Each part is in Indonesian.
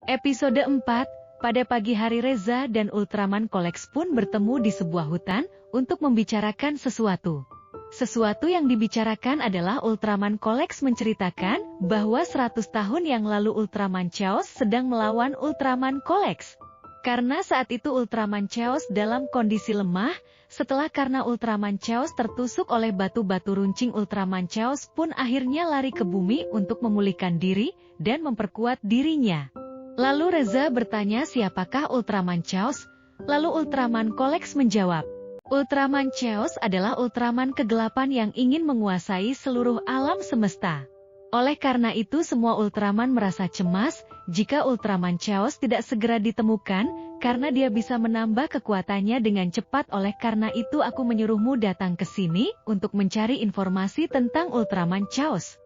Episode 4, pada pagi hari Reza dan Ultraman Kolex pun bertemu di sebuah hutan untuk membicarakan sesuatu. Sesuatu yang dibicarakan adalah Ultraman Kolex menceritakan bahwa 100 tahun yang lalu Ultraman Chaos sedang melawan Ultraman Kolex. Karena saat itu Ultraman Chaos dalam kondisi lemah, karena Ultraman Chaos tertusuk oleh batu-batu runcing, Ultraman Chaos pun akhirnya lari ke bumi untuk memulihkan diri dan memperkuat dirinya. Lalu Reza bertanya siapakah Ultraman Chaos? Lalu Ultraman Kolex menjawab, Ultraman Chaos adalah Ultraman kegelapan yang ingin menguasai seluruh alam semesta. Oleh karena itu semua Ultraman merasa cemas jika Ultraman Chaos tidak segera ditemukan, karena dia bisa menambah kekuatannya dengan cepat. Oleh karena itu aku menyuruhmu datang ke sini untuk mencari informasi tentang Ultraman Chaos.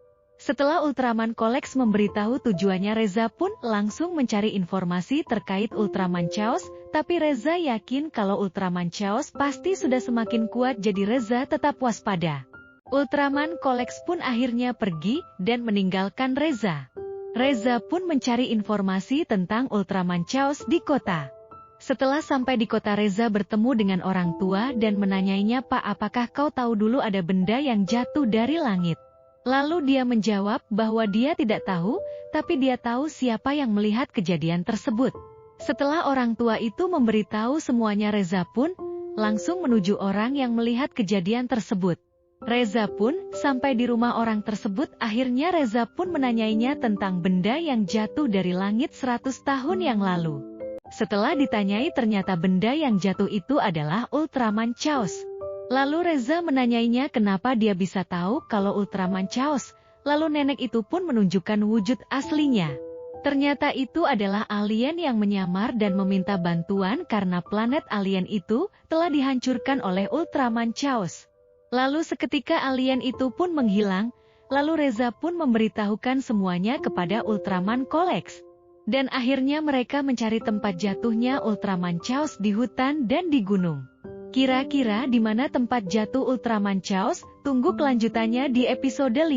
Setelah Ultraman Kolex memberitahu tujuannya, Reza pun langsung mencari informasi terkait Ultraman Chaos, tapi Reza yakin kalau Ultraman Chaos pasti sudah semakin kuat, jadi Reza tetap waspada. Ultraman Kolex pun akhirnya pergi dan meninggalkan Reza. Reza pun mencari informasi tentang Ultraman Chaos di kota. Setelah sampai di kota, Reza bertemu dengan orang tua dan menanyainya, Pak, apakah kau tahu dulu ada benda yang jatuh dari langit? Lalu dia menjawab bahwa dia tidak tahu, tapi dia tahu siapa yang melihat kejadian tersebut. Setelah orang tua itu memberitahu semuanya, Reza pun langsung menuju orang yang melihat kejadian tersebut. Reza pun sampai di rumah orang tersebut. Akhirnya Reza pun menanyainya tentang benda yang jatuh dari langit 100 tahun yang lalu. Setelah ditanyai, ternyata benda yang jatuh itu adalah Ultraman Chaos. Lalu Reza menanyainya kenapa dia bisa tahu kalau Ultraman Chaos. Lalu nenek itu pun menunjukkan wujud aslinya. Ternyata itu adalah alien yang menyamar dan meminta bantuan karena planet alien itu telah dihancurkan oleh Ultraman Chaos. Lalu seketika alien itu pun menghilang, lalu Reza pun memberitahukan semuanya kepada Ultraman Kolex. Dan akhirnya mereka mencari tempat jatuhnya Ultraman Chaos di hutan dan di gunung. Kira-kira di mana tempat jatuh Ultraman Chaos? Tunggu kelanjutannya di episode 5.